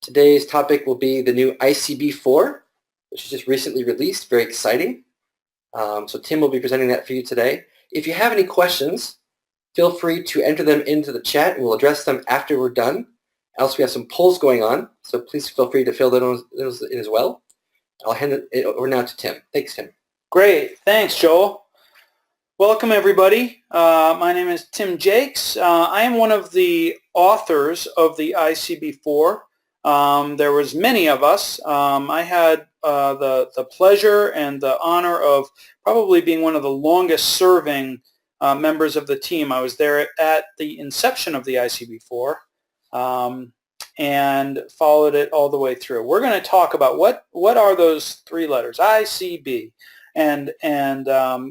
Today's topic will be the new ICB4, which is just recently released. Very exciting. So Tim will be presenting that for you today. If you have any questions, feel free to enter them into the chat and we'll address them after we're done. Also, we have some polls going on, so please feel free to fill those in as well. I'll hand it over now to Tim. Thanks, Tim. Great. Thanks, Joel. Welcome, everybody. My name is Tim Jaques. I am one of the authors of the ICB4. There was many of us. I had the pleasure and the honor of probably being one of the longest serving members of the team. I was there at the inception of the ICB4 and followed it all the way through. We're going to talk about what are those three letters, ICB, and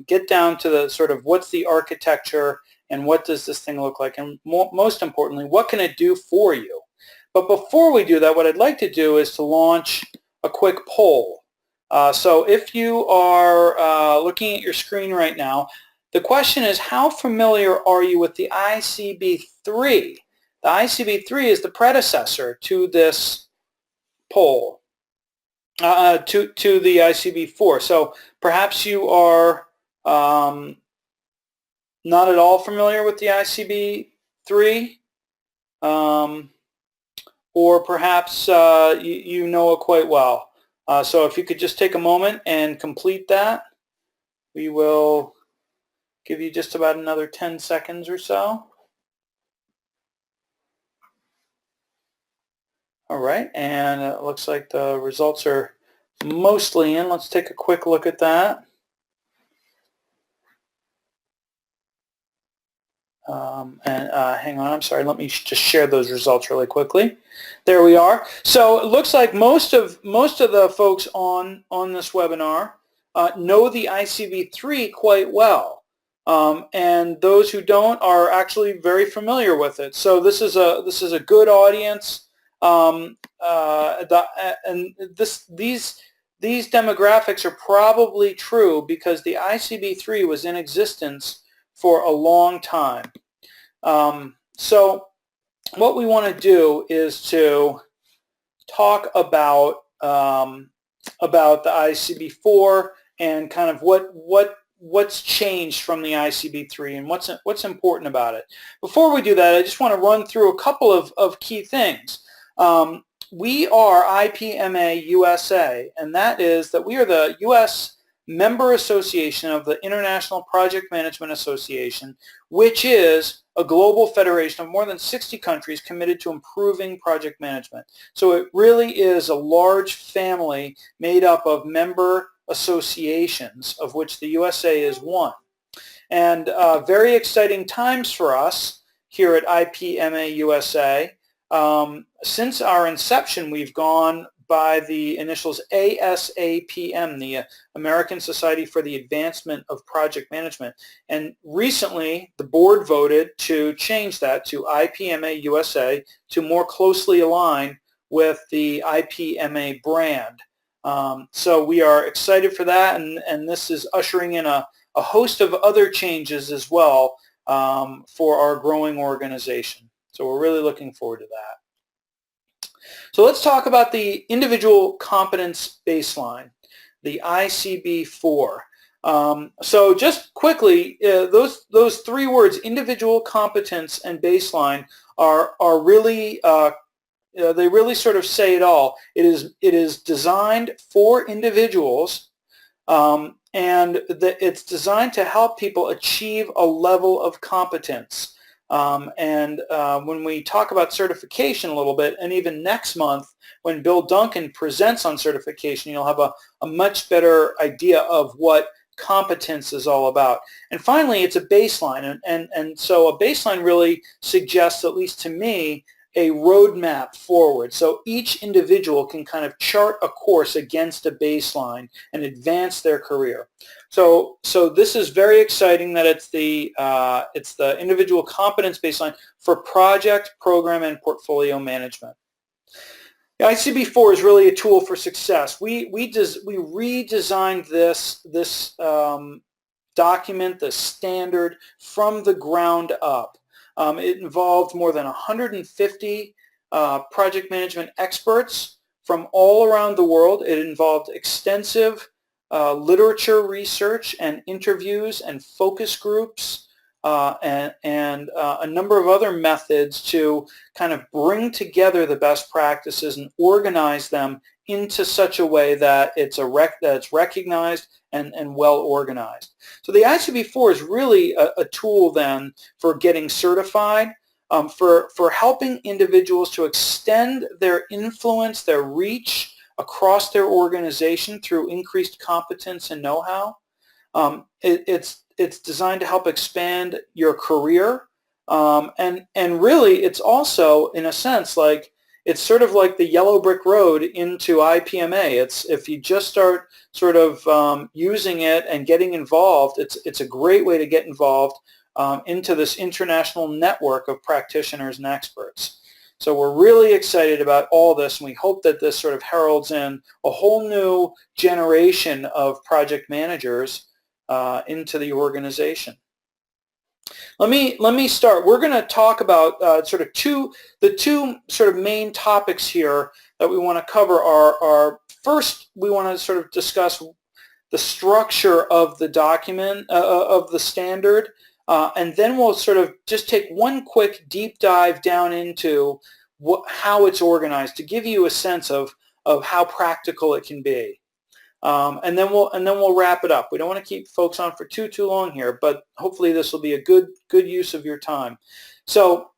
get down to the sort of what's the architecture and what does this thing look like, and most importantly, what can it do for you? But before we do that, what I'd like to do is to launch a quick poll. So if you are looking at your screen right now, the question is, how familiar are you with the ICB3? The ICB3 is the predecessor to this poll, to the ICB4. So perhaps you are not at all familiar with the ICB3. Or perhaps you know it quite well. So if you could just take a moment and complete that, we will give you just about another 10 seconds or so. All right, and it looks like the results are mostly in. Let's take a quick look at that. Hang on, I'm sorry, let me just share those results really quickly. There we are. So it looks like most of the folks on this webinar know the ICB3 quite well, and those who don't are actually very familiar with it. So this is a good audience, and these demographics are probably true because the ICB3 was in existence for a long time. So what we want to do is to talk about the ICB4 and kind of what's changed from the ICB3 and what's important about it. Before we do that, I just want to run through a couple of key things. We are IPMA-USA, and that is that we are the U.S. member association of the International Project Management Association, which is a global federation of more than 60 countries committed to improving project management. So it really is a large family made up of member associations, of which the USA is one. And very exciting times for us here at IPMA-USA. Since our inception, we've gone by the initials ASAPM, the American Society for the Advancement of Project Management. And recently, the board voted to change that to IPMA USA to more closely align with the IPMA brand. So we are excited for that, and this is ushering in a host of other changes as well for our growing organization. So we're really looking forward to that. So let's talk about the Individual Competence Baseline, the ICB4. So just quickly, those three words, individual competence and baseline, are really they really sort of say it all. It is designed for individuals, and it's designed to help people achieve a level of competence. When we talk about certification a little bit, and even next month when Bill Duncan presents on certification, you'll have a much better idea of what competence is all about. And finally, it's a baseline, and so a baseline really suggests, at least to me, a roadmap forward. So each individual can kind of chart a course against a baseline and advance their career. So this is very exciting that it's the Individual Competence Baseline for project, program, and portfolio management. The ICB4 is really a tool for success. We redesigned this document, the standard, from the ground up. It involved more than 150 project management experts from all around the world. It involved extensive literature research and interviews and focus groups and a number of other methods to kind of bring together the best practices and organize them into such a way that it's recognized and well organized. So the ICB4 is really a tool then for getting certified, for helping individuals to extend their influence, their reach across their organization through increased competence and know-how. It's designed to help expand your career, and really it's also, in a sense, like it's sort of like the yellow brick road into IPMA. It's if you just start sort of using it and getting involved, it's a great way to get involved into this international network of practitioners and experts. So we're really excited about all this, and we hope that this sort of heralds in a whole new generation of project managers into the organization. Let me start. We're going to talk about the two sort of main topics here that we want to cover are first, we want to sort of discuss the structure of the document, of the standard, and then we'll sort of just take one quick deep dive down into how it's organized to give you a sense of how practical it can be. And then we'll wrap it up. We don't want to keep folks on for too long here, but hopefully this will be a good use of your time. So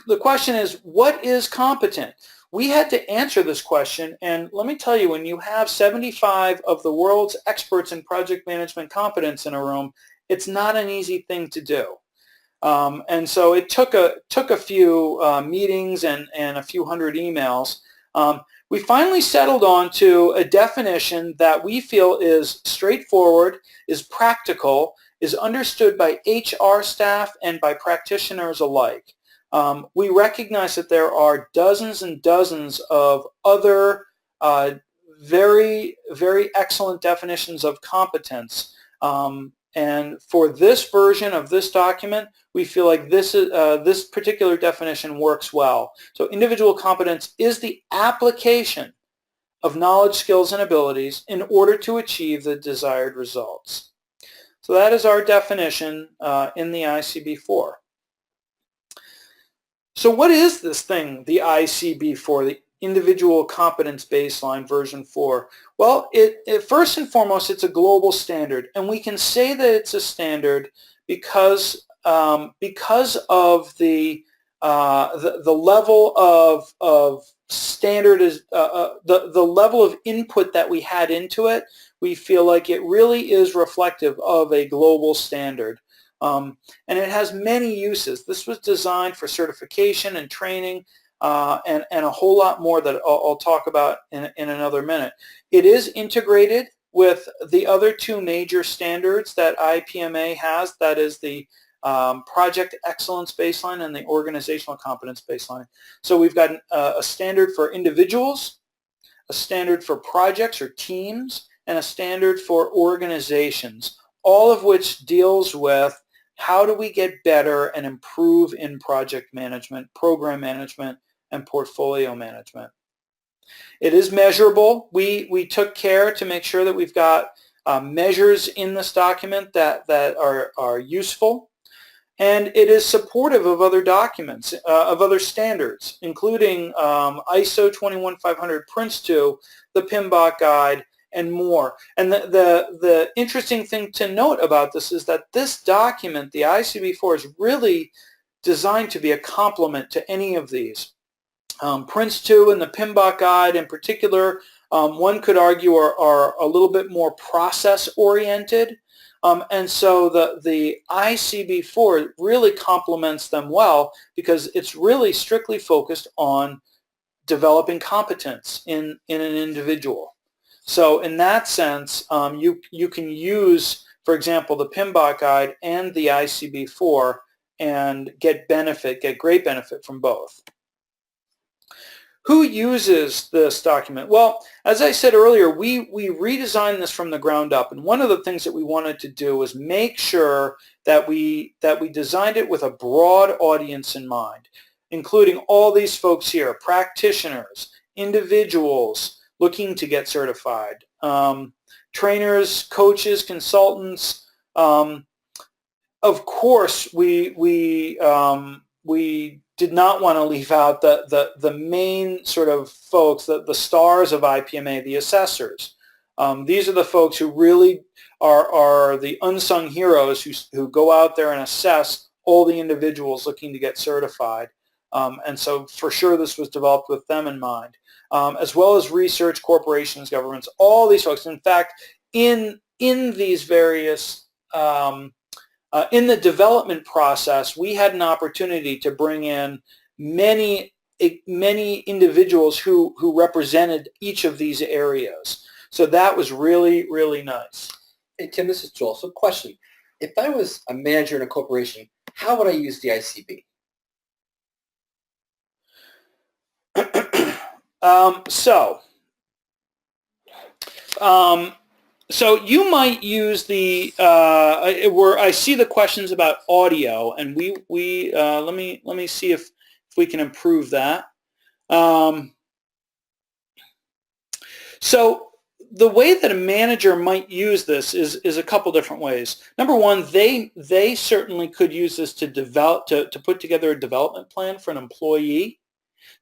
the question is, what is competent? We had to answer this question, and let me tell you, when you have 75 of the world's experts in project management competence in a room, it's not an easy thing to do. And so it took a few meetings and a few hundred emails. We finally settled on to a definition that we feel is straightforward, is practical, is understood by HR staff and by practitioners alike. We recognize that there are dozens and dozens of other very, very excellent definitions of competence. And for this version of this document, we feel like this particular definition works well. So individual competence is the application of knowledge, skills, and abilities in order to achieve the desired results. So that is our definition in the ICB4. So what is this thing, the ICB4, the Individual Competence Baseline version 4? Well, first and foremost, it's a global standard, and we can say that it's a standard because of the level of standard is the level of input that we had into it. We feel like it really is reflective of a global standard. And it has many uses. This was designed for certification and training and a whole lot more that I'll talk about in another minute. It is integrated with the other two major standards that IPMA has, that is the Project Excellence Baseline and the Organizational Competence Baseline. So we've got a standard for individuals, a standard for projects or teams, and a standard for organizations, all of which deals with how do we get better and improve in project management, program management, and portfolio management. It is measurable. We took care to make sure that we've got measures in this document that are useful. And it is supportive of other documents, of other standards, including ISO 21500 Prince2, the PMBOK guide, and more. And the interesting thing to note about this is that this document, the ICB4, is really designed to be a complement to any of these. Prince2 and the PMBOK guide in particular, one could argue are a little bit more process-oriented. And so the ICB4 really complements them well because it's really strictly focused on developing competence in an individual. So in that sense, you can use, for example, the PMBOK guide and the ICB4 and get great benefit from both. Who uses this document? Well, as I said earlier, we redesigned this from the ground up, and one of the things that we wanted to do was make sure that we designed it with a broad audience in mind. including all these folks here, practitioners, individuals looking to get certified, trainers, coaches, consultants. Of course, we did not want to leave out the main sort of folks, the stars of IPMA, the assessors. These are the folks who really are the unsung heroes who go out there and assess all the individuals looking to get certified. And so for sure this was developed with them in mind, as well as research, corporations, governments, all these folks. In fact, in these various in the development process, we had an opportunity to bring in many individuals who represented each of these areas. So that was really, really nice. Hey, Tim, this is Joel. So question, if I was a manager in a corporation, how would I use the ICB? So you might use the where I see the questions about audio, and we let me see if we can improve that. So the way that a manager might use this is a couple different ways. Number one, they certainly could use this to develop to put together a development plan for an employee.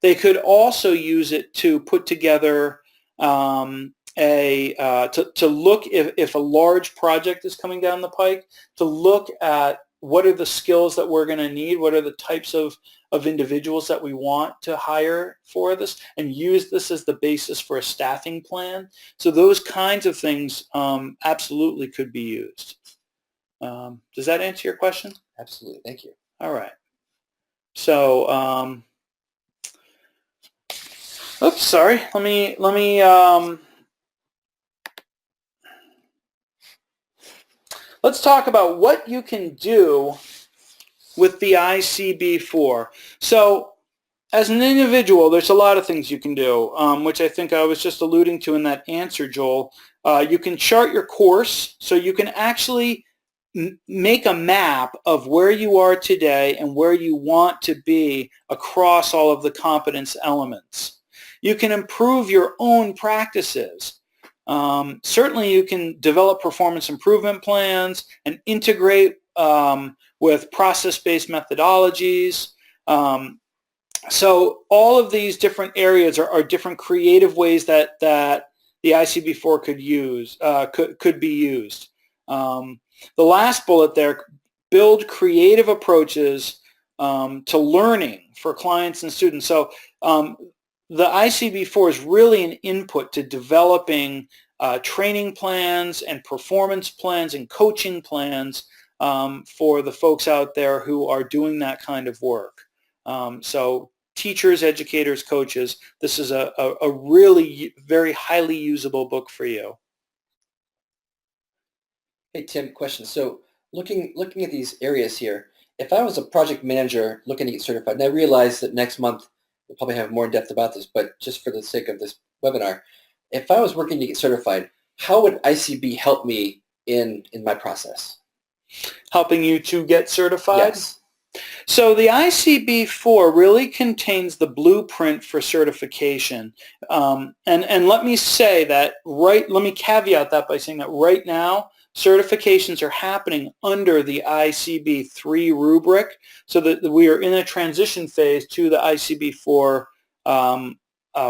They could also use it to put together to look if a large project is coming down the pike, to look at what are the skills that we're going to need, what are the types of individuals that we want to hire for this, and use this as the basis for a staffing plan. So those kinds of things absolutely could be used. Does that answer your question? Absolutely. Thank you. All right. So, oops, sorry. Let me let's talk about what you can do with the ICB4. So as an individual, there's a lot of things you can do, which I think I was just alluding to in that answer, Joel. You can chart your course, so you can actually make a map of where you are today and where you want to be across all of the competence elements. You can improve your own practices. Certainly you can develop performance improvement plans and integrate with process-based methodologies. So all of these different areas are different creative ways that the ICB4 could be used. The last bullet there, build creative approaches to learning for clients and students. So the ICB4 is really an input to developing training plans and performance plans and coaching plans for the folks out there who are doing that kind of work. So teachers, educators, coaches, this is a really very highly usable book for you. Hey, Tim, question. So looking at these areas here, if I was a project manager looking to get certified, and I realize that next month we'll probably have more in depth about this, but just for the sake of this webinar, if I was working to get certified, how would ICB help me in my process? Helping you to get certified? Yes. So the ICB4 really contains the blueprint for certification. And let me say that let me caveat that by saying that right now, certifications are happening under the ICB3 rubric, so that we are in a transition phase to the ICB4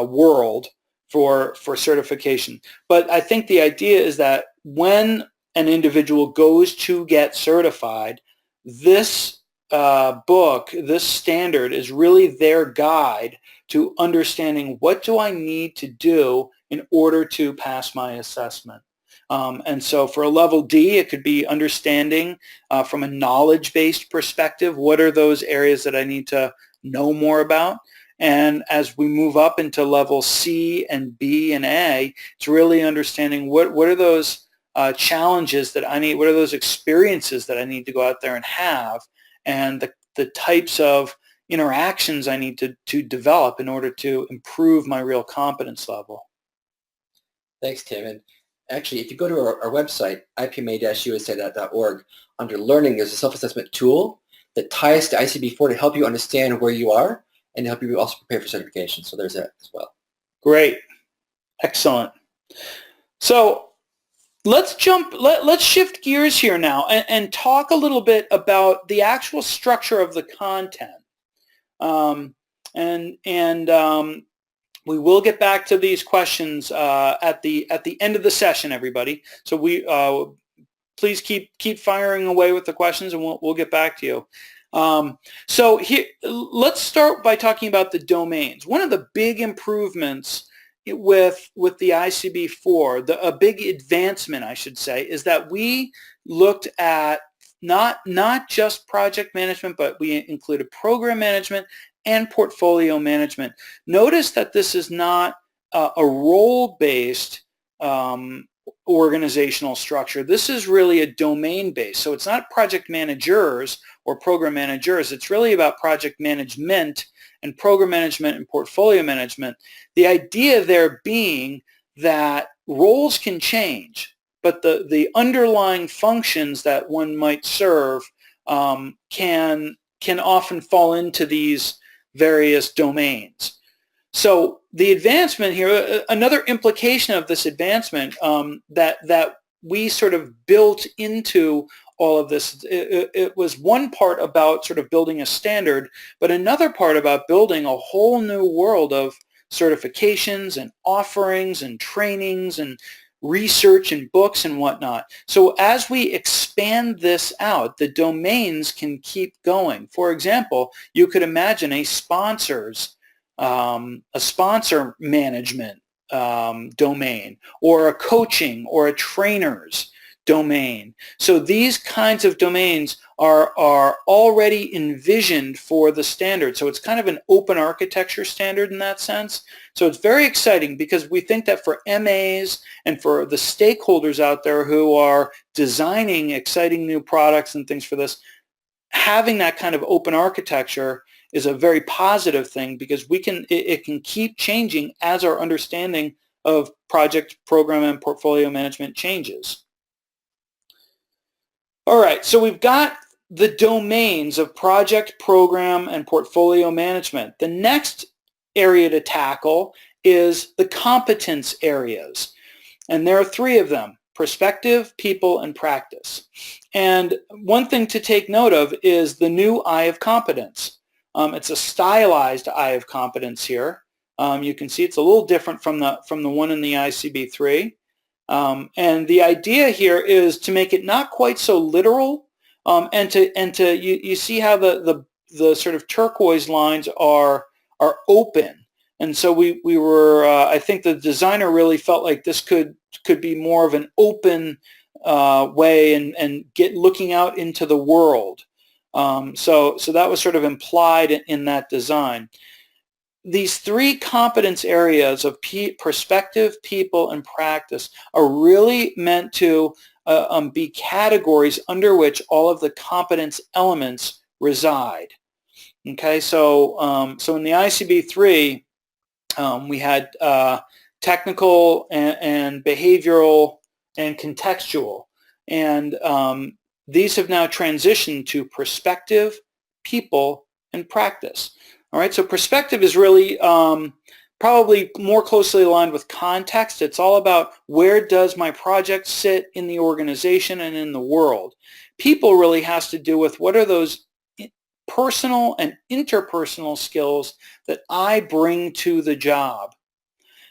world for certification. But I think the idea is that when an individual goes to get certified, this book, this standard, is really their guide to understanding what do I need to do in order to pass my assessment. And so for a level D, it could be understanding from a knowledge-based perspective, what are those areas that I need to know more about? And as we move up into level C and B and A, it's really understanding what are those challenges that I need, what are those experiences that I need to go out there and have, and the types of interactions I need to develop in order to improve my real competence level. Thanks, Tim. And actually, if you go to our website, IPMA-USA.org, under Learning, there's a self-assessment tool that ties to ICB4 to help you understand where you are. and to help you also prepare for certification. So there's that as well. Great. Excellent. So let's shift gears here now and talk a little bit about the actual structure of the content. We will get back to these questions at the end of the session, everybody. So please keep firing away with the questions, and we'll get back to you. So here, let's start by talking about the domains. One of the big improvements with the ICB4, a big advancement, I should say, is that we looked at not just project management, but we included program management and portfolio management. Notice that this is not a role-based organizational structure. This is really a domain-based. So it's not project managers or program managers. It's really about project management and program management and portfolio management. The idea there being that roles can change, but the underlying functions that one might serve can often fall into these various domains. So the advancement here, another implication of this advancement that we sort of built into all of this, it was one part about sort of building a standard, but another part about building a whole new world of certifications and offerings and trainings and research and books and whatnot. So as we expand this out, the domains can keep going. For example, you could imagine a sponsor management domain, or a coaching or a trainer's domain. So these kinds of domains are already envisioned for the standard. So it's kind of an open architecture standard in that sense. So it's very exciting because we think that for MAs and for the stakeholders out there who are designing exciting new products and things for this, having that kind of open architecture is a very positive thing, because it can keep changing as our understanding of project, program, and portfolio management changes. All right, so we've got the domains of project, program, and portfolio management. The next area to tackle is the competence areas. And there are three of them: perspective, people, and practice. And one thing to take note of is the new I of competence. It's a stylized I of competence here. You can see it's a little different from the one in the ICB3. And the idea here is to make it not quite so literal, and you see how the sort of turquoise lines are open. And so we were I think the designer really felt like this could be more of an open way and looking out into the world. So that was sort of implied in that design. These three competence areas of perspective, people, and practice are really meant to be categories under which all of the competence elements reside. Okay, so in the ICB3, we had technical and behavioral and contextual, and these have now transitioned to perspective, people, and practice. All right, so perspective is really probably more closely aligned with context. It's all about where does my project sit in the organization and in the world. People really has to do with what are those personal and interpersonal skills that I bring to the job.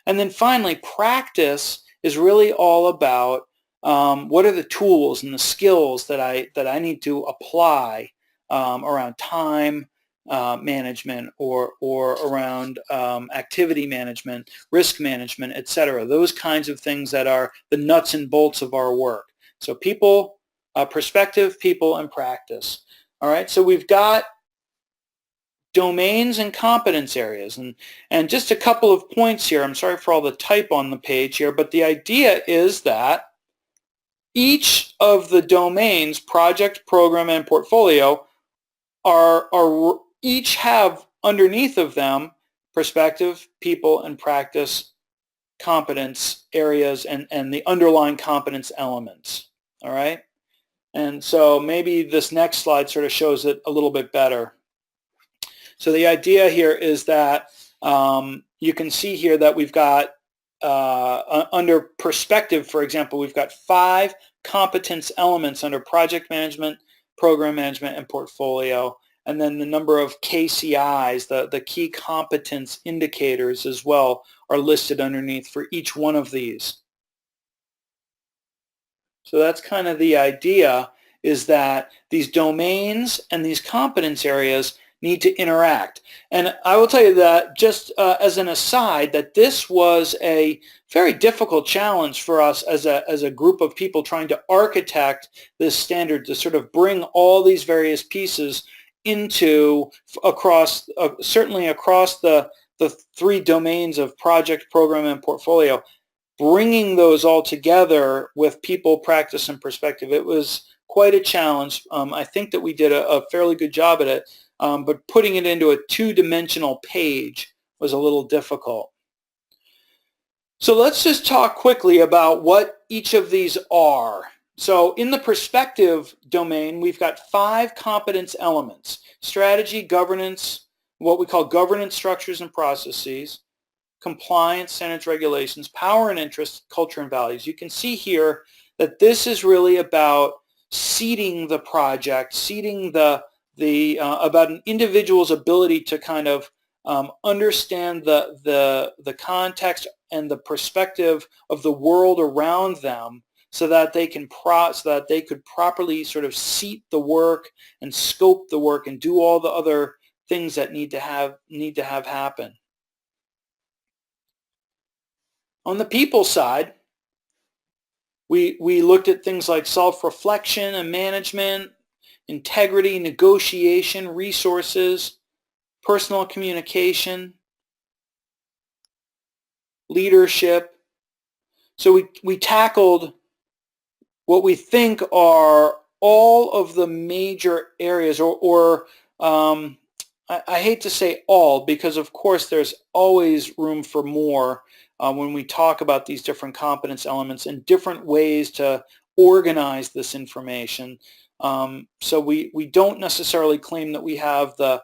And then finally, practice is really all about what are the tools and the skills that I need to apply around time management or around activity management, risk management, etc. Those kinds of things that are the nuts and bolts of our work. So people, perspective, people, and practice. All right, so we've got domains and competence areas. And just a couple of points here. I'm sorry for all the type on the page here, but the idea is that each of the domains, project, program, and portfolio, are each have underneath of them perspective, people, and practice competence areas and the underlying competence elements. All right? And so maybe this next slide sort of shows it a little bit better. So the idea here is that you can see here that we've got under perspective, for example, we've got 5 competence elements under project management, program management, and portfolio. And then the number of KCIs, the key competence indicators as well, are listed underneath for each one of these. So that's kind of the idea, is that these domains and these competence areas need to interact. And I will tell you that, just as an aside, that this was a very difficult challenge for us as a group of people trying to architect this standard, to sort of bring all these various pieces into certainly across the 3 domains of project, program, and portfolio. Bringing those all together with people, practice, and perspective, it was quite a challenge. I think that we did a fairly good job at it, but putting it into a 2-dimensional page was a little difficult. So let's just talk quickly about what each of these are. So in the perspective domain, we've got 5 competence elements: strategy, governance, what we call governance structures and processes, compliance, standards, regulations, power and interest, culture and values. You can see here that this is really about seeding the project, seeding about an individual's ability to kind of understand the context and the perspective of the world around them, so that they could properly sort of seat the work and scope the work and do all the other things that need to have happen. On the people side, we looked at things like self-reflection and management, integrity, negotiation, resources, personal communication, leadership. So we tackled what we think are all of the major areas, or I hate to say all, because of course there's always room for more when we talk about these different competence elements and different ways to organize this information. So we don't necessarily claim that we have the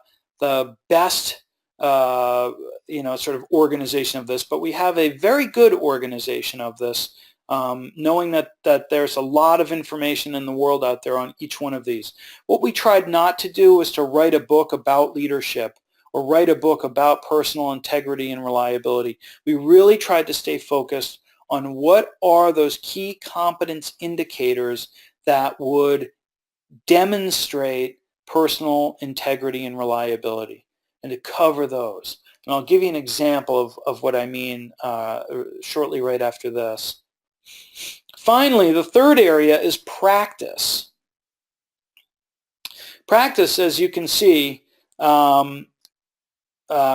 best sort of organization of this, but we have a very good organization of this, knowing that there's a lot of information in the world out there on each one of these. What we tried not to do was to write a book about leadership or write a book about personal integrity and reliability. We really tried to stay focused on what are those key competence indicators that would demonstrate personal integrity and reliability, and to cover those. And I'll give you an example of what I mean shortly right after this. Finally, the third area is practice. Practice, as you can see,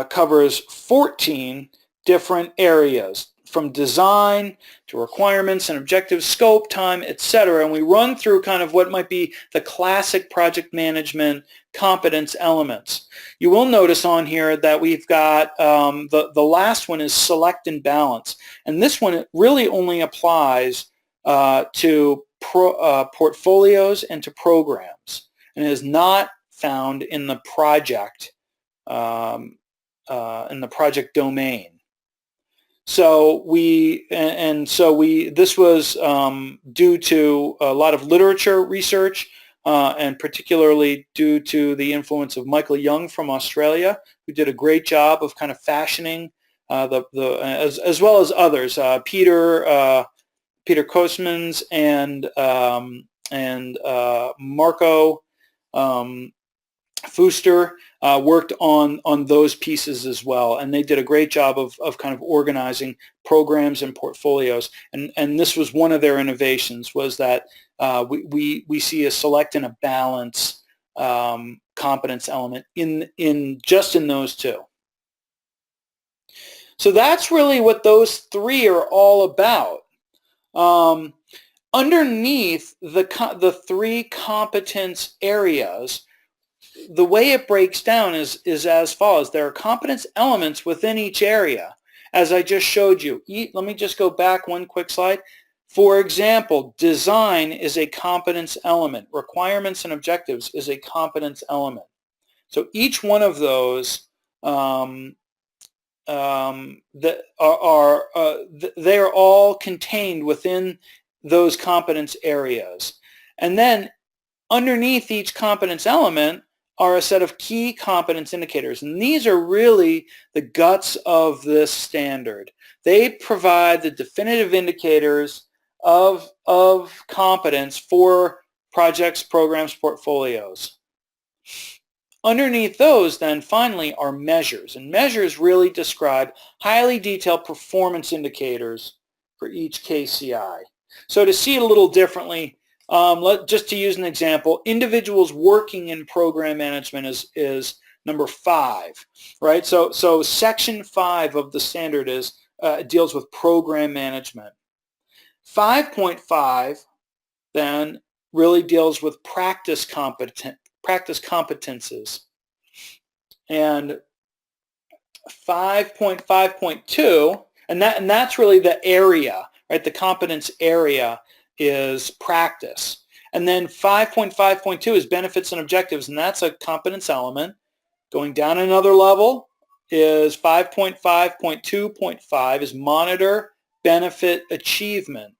covers 14 different areas, from design to requirements and objectives, scope, time, etc. And we run through kind of what might be the classic project management competence elements. You will notice on here that we've got the last one is select and balance. And this one really only applies to portfolios and to programs, and is not found in the project domain. So this was due to a lot of literature research, and particularly due to the influence of Michael Young from Australia, who did a great job of kind of fashioning as well as others, Peter Kosmans and Marco Fuster worked on those pieces as well, and they did a great job of kind of organizing programs and portfolios. And this was one of their innovations, was that we see a select and a balance competence element in those two. So that's really what those 3 are all about. Underneath the 3 competence areas, the way it breaks down is as follows. There are competence elements within each area, as I just showed you. Let me just go back one quick slide. For example, design is a competence element. Requirements and objectives is a competence element. So each one of those that they are all contained within those competence areas. And then underneath each competence element are a set of key competence indicators. And these are really the guts of this standard. They provide the definitive indicators of competence for projects, programs, portfolios. Underneath those, then, finally, are measures. And measures really describe highly detailed performance indicators for each KCI. So to see it a little differently, just to use an example, individuals working in program management is number 5, right? So section 5 of the standard deals with program management. 5.5 then really deals with practice competences. And 5.5.2, and that's really the area, right? The competence area is practice. And then 5.5.2 is benefits and objectives, and that's a competence element. Going down another level is 5.5.2.5 is monitor benefit achievement.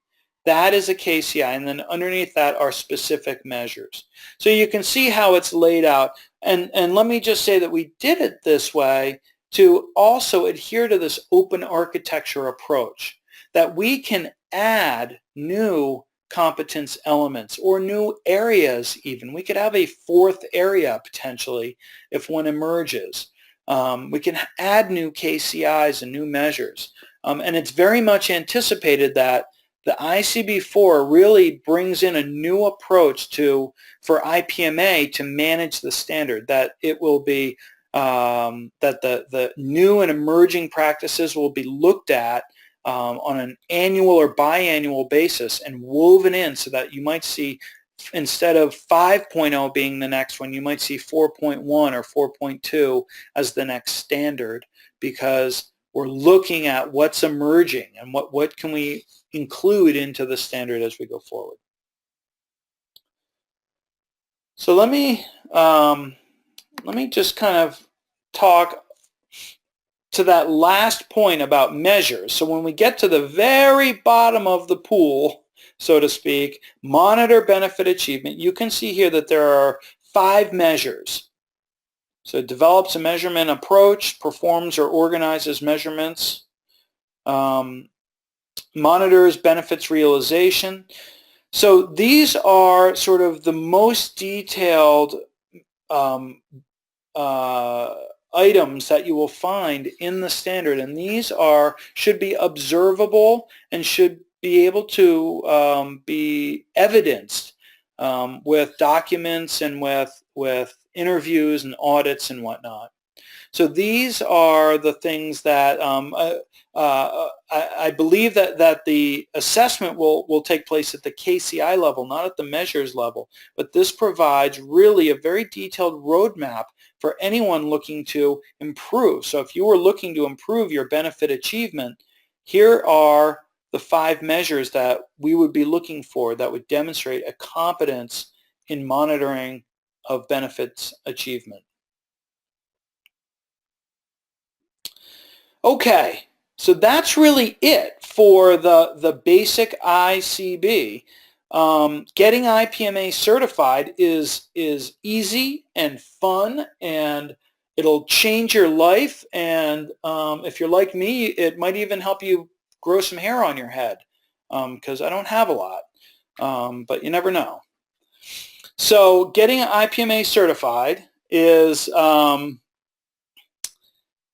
That is a KCI, and then underneath that are specific measures. So you can see how it's laid out. And let me just say that we did it this way to also adhere to this open architecture approach, that we can add new competence elements or new areas even. We could have a 4th area potentially if one emerges. We can add new KCIs and new measures. And it's very much anticipated that the ICB4 really brings in a new approach for IPMA to manage the standard, that it will be that the new and emerging practices will be looked at on an annual or biannual basis and woven in, so that you might see, instead of 5.0 being the next one, you might see 4.1 or 4.2 as the next standard, because we're looking at what's emerging and what can we include into the standard as we go forward. So let me just kind of talk to that last point about measures. So when we get to the very bottom of the pool, so to speak, monitor benefit achievement, you can see here that there are 5 measures. So it develops a measurement approach, performs or organizes measurements, monitors benefits realization. So these are sort of the most detailed items that you will find in the standard, and these should be observable and should be able to be evidenced with documents and with interviews and audits and whatnot. So these are the things that I believe that the assessment will take place at the KCI level, not at the measures level, but this provides really a very detailed roadmap for anyone looking to improve. So if you were looking to improve your benefit achievement, here are the 5 measures that we would be looking for that would demonstrate a competence in monitoring of benefits achievement. Okay, so that's really it for the basic ICB. Getting IPMA certified is easy and fun, and it'll change your life. And if you're like me, it might even help you grow some hair on your head, because I don't have a lot, but you never know. So getting IPMA certified is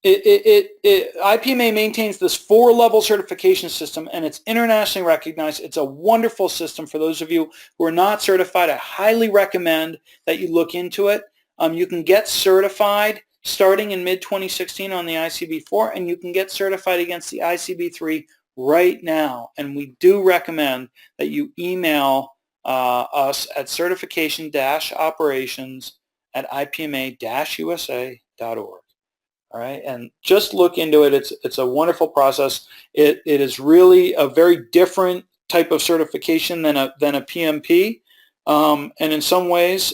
IPMA maintains this 4-level certification system, and it's internationally recognized. It's a wonderful system. For those of you who are not certified, I highly recommend that you look into it. You can get certified starting in mid-2016 on the ICB4, and you can get certified against the ICB3 right now. And we do recommend that you email us at certification-operations@IPMA-USA.org. All right, and just look into it. It's a wonderful process. It is really a very different type of certification than a PMP. And in some ways,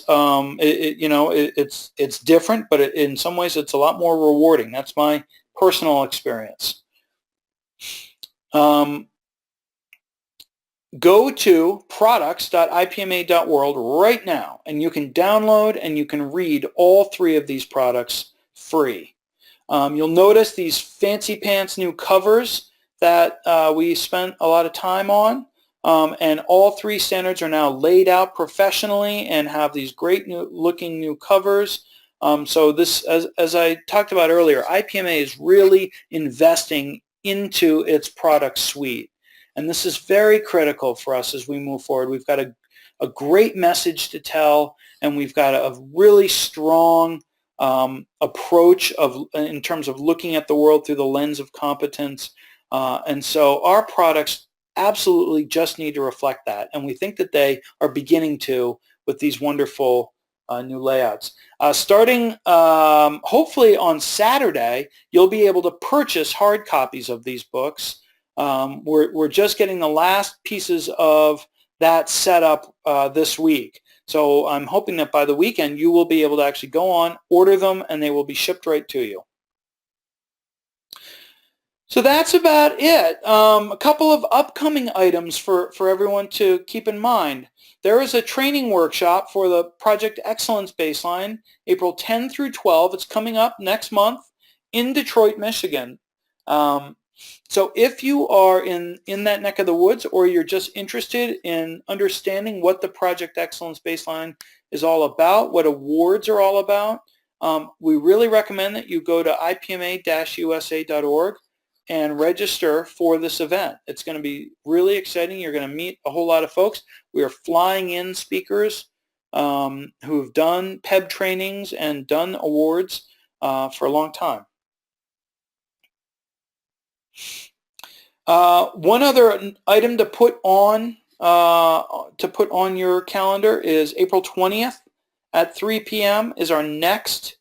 it's different, but in some ways it's a lot more rewarding. That's my personal experience. Go to PRODUCTS.IPMA.WORLD right now, and you can download and you can read all 3 of these products free. You'll notice these fancy pants new covers that we spent a lot of time on, and all 3 standards are now laid out professionally and have these great looking new covers. So this, as I talked about earlier, IPMA is really investing into its product suite. And this is very critical for us as we move forward. We've got a great message to tell, and we've got a really strong approach in terms of looking at the world through the lens of competence. And so our products absolutely just need to reflect that. And we think that they are beginning to with these wonderful new layouts. Starting hopefully on Saturday, you'll be able to purchase hard copies of these books. We're just getting the last pieces of that set up this week. So I'm hoping that by the weekend you will be able to actually go on, order them, and they will be shipped right to you. So that's about it. A couple of upcoming items for everyone to keep in mind. There is a training workshop for the Project Excellence Baseline, April 10 through 12. It's coming up next month in Detroit, Michigan. So if you are in that neck of the woods, or you're just interested in understanding what the Project Excellence Baseline is all about, what awards are all about, we really recommend that you go to IPMA-USA.org and register for this event. It's going to be really exciting. You're going to meet a whole lot of folks. We are flying in speakers who've done PEB trainings and done awards for a long time. One other item to put on your calendar is April 20th at 3 p.m. is our next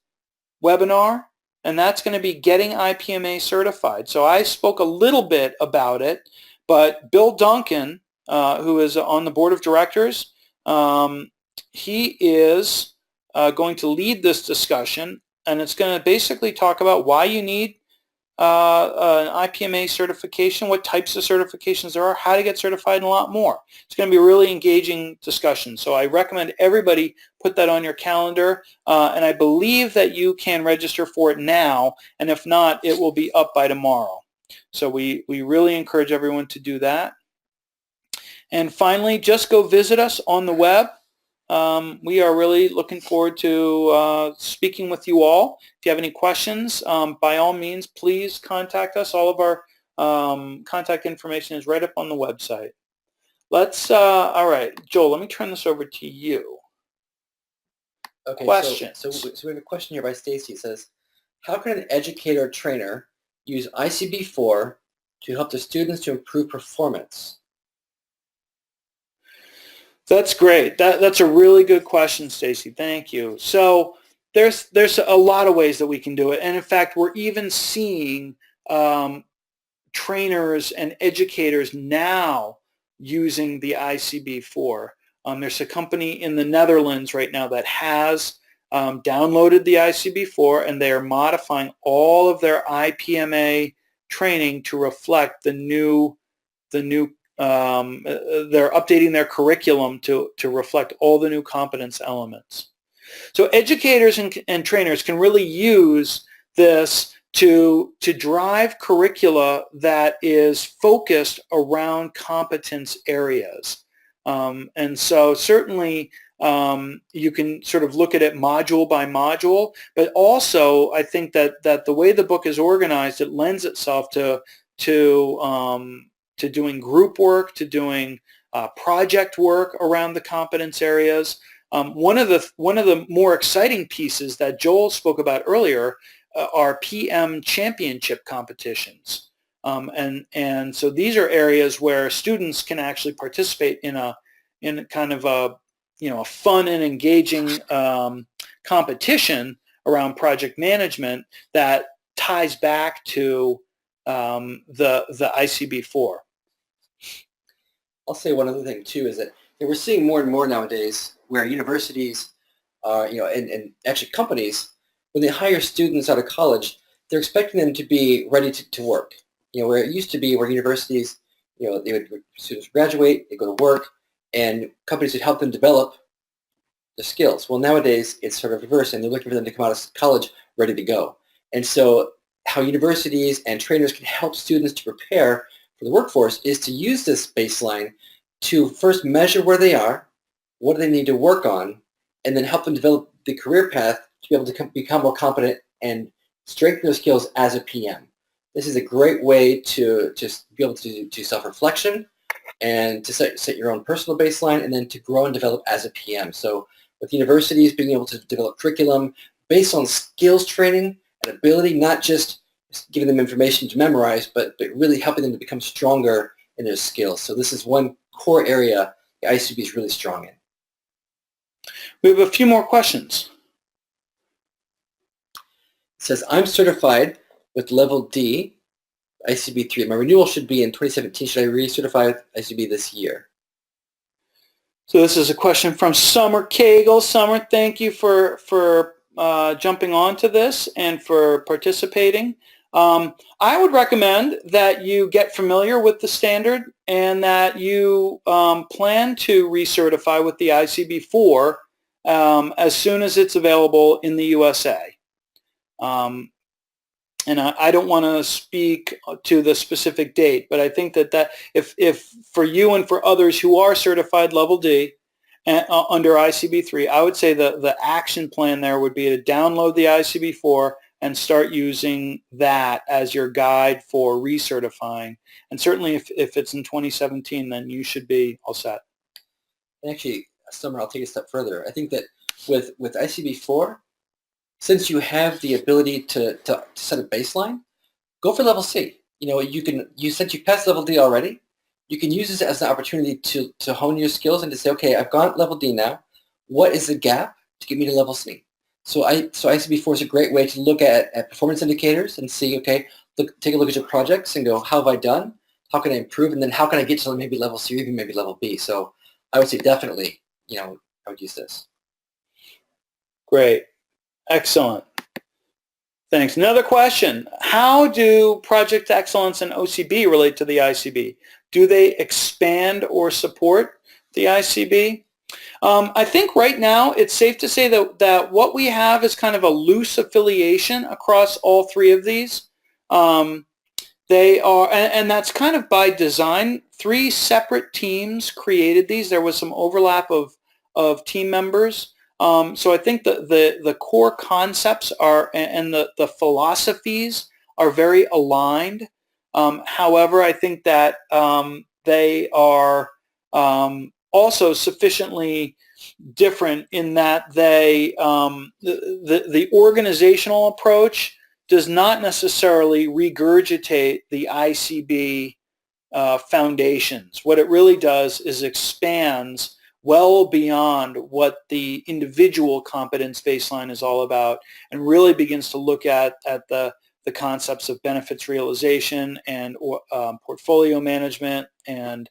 webinar, and that's going to be getting IPMA certified. So I spoke a little bit about it, but Bill Duncan, who is on the board of directors, he is going to lead this discussion, and it's going to basically talk about why you need an IPMA certification, what types of certifications there are, how to get certified, and a lot more. It's going to be a really engaging discussion. So I recommend everybody put that on your calendar, and I believe that you can register for it now, and if not, it will be up by tomorrow. So we really encourage everyone to do that. And finally, just go visit us on the web. We are really looking forward to speaking with you all. If you have any questions, by all means, please contact us. All of our contact information is right up on the website. All right, Joel, let me turn this over to you. Okay, questions. So we have a question here by Stacy. It says, how can an educator or trainer use ICB4 to help the students to improve performance? That's great. That's a really good question, Stacy. Thank you. So there's a lot of ways that we can do it, and in fact, we're even seeing trainers and educators now using the ICB4. There's a company in the Netherlands right now that has downloaded the ICB4, and they are modifying all of their IPMA training to reflect the new. They're updating their curriculum to reflect all the new competence elements. So educators and trainers can really use this to drive curricula that is focused around competence areas. And so certainly you can sort of look at it module by module, but also I think that the way the book is organized, it lends itself to doing group work, to doing project work around the competence areas. One of the more exciting pieces that Joel spoke about earlier are PM championship competitions, and so these are areas where students can actually participate in kind of a fun and engaging competition around project management that ties back to the ICB4. I'll say one other thing too is that we're seeing more and more nowadays where universities, and actually companies, when they hire students out of college, they're expecting them to be ready to work. Where it used to be where universities, students graduate, they go to work, and companies would help them develop the skills. Well, nowadays it's sort of reverse, and they're looking for them to come out of college ready to go. And so how universities and trainers can help students to prepare for the workforce is to use this baseline to first measure where they are, what do they need to work on, and then help them develop the career path to be able to become more competent and strengthen their skills as a PM. This is a great way to just be able to do self-reflection and to set your own personal baseline, and then to grow and develop as a PM. So with universities being able to develop curriculum based on skills training and ability, not just giving them information to memorize, but really helping them to become stronger in their skills. So this is one core area the ICB is really strong in. We have a few more questions. It says, I'm certified with level D, ICB3. My renewal should be in 2017. Should I recertify with ICB this year? So this is a question from Summer Cagle. Summer, thank you for jumping onto this and for participating. I would recommend that you get familiar with the standard and that you plan to recertify with the ICB4 as soon as it's available in the USA. And I don't want to speak to the specific date, but I think that if for you and for others who are certified level D under ICB3, I would say the action plan there would be to download the ICB4 and start using that as your guide for recertifying. And certainly if it's in 2017, then you should be all set. Actually, Summer, I'll take it a step further. I think that with ICB4, since you have the ability to set a baseline, go for level C. Since you passed level D already, you can use this as an opportunity to hone your skills and to say, okay, I've gone level D now. What is the gap to get me to level C? So ICB4 is a great way to look at performance indicators and see, okay, take a look at your projects and go, how have I done? How can I improve? And then how can I get to maybe level C or even maybe level B? So I would say definitely, I would use this. Great. Excellent. Thanks. Another question. How do Project Excellence and OCB relate to the ICB? Do they expand or support the ICB? I think right now it's safe to say that what we have is kind of a loose affiliation across all three of these. They are, and that's kind of by design. Three separate teams created these. There was some overlap of team members. So I think the core concepts are, and the philosophies are very aligned. However, I think that they are also sufficiently different in that they the organizational approach does not necessarily regurgitate the ICB foundations. What it really does is expands well beyond what the individual competence baseline is all about, and really begins to look at the concepts of benefits realization and portfolio management and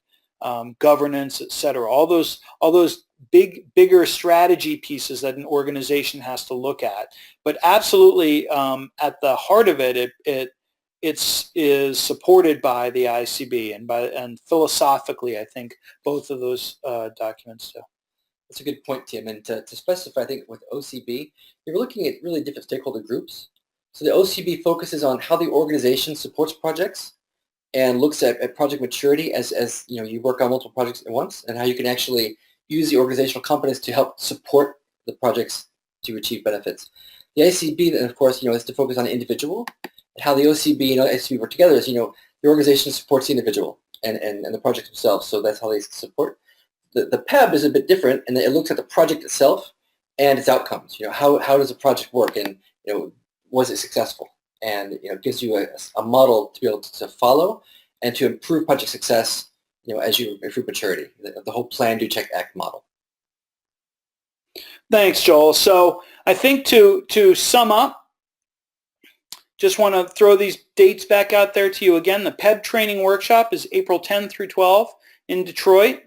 governance, et cetera. All those bigger strategy pieces that an organization has to look at. But absolutely, at the heart of it, it is supported by the ICB and philosophically, I think both of those documents do. That's a good point, Tim. And to specify, I think with OCB, you're looking at really different stakeholder groups. So the OCB focuses on how the organization supports projects and looks at project maturity as you work on multiple projects at once, and how you can actually use the organizational competence to help support the projects to achieve benefits. The ICB, then, of course, is to focus on the individual. How the OCB and ICB work together is, the organization supports the individual and the project themselves, so that's how they support. The PEB is a bit different, and it looks at the project itself and its outcomes. How does a project work, and was it successful? And it gives you a model to be able to follow and to improve project success, as you improve maturity. The whole plan, do, check, act model. Thanks, Joel. So I think to sum up, just want to throw these dates back out there to you again. The PEB training workshop is April 10 through 12 in Detroit.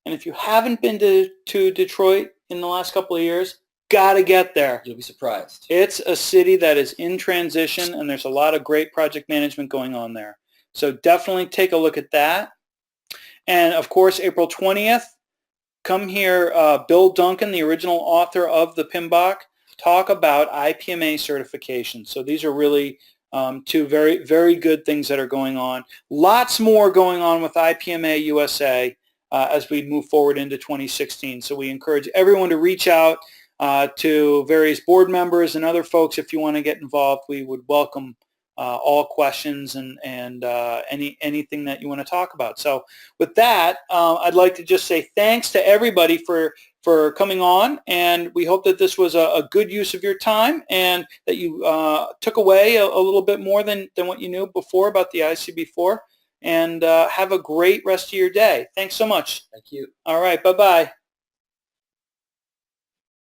And if you haven't been to Detroit in the last couple of years, got to get there. You'll be surprised. It's a city that is in transition, and there's a lot of great project management going on there. So definitely take a look at that. And of course, April 20th, come here, Bill Duncan, the original author of the PMBOK, talk about IPMA certification. So these are really two very, very good things that are going on. Lots more going on with IPMA-USA as we move forward into 2016. So we encourage everyone to reach out to various board members and other folks if you want to get involved. We would welcome all questions and anything that you want to talk about. So with that, I'd like to just say thanks to everybody for coming on, and we hope that this was a good use of your time and that you took away a little bit more than what you knew before about the ICB4, and have a great rest of your day. Thanks so much. Thank you. All right, bye-bye.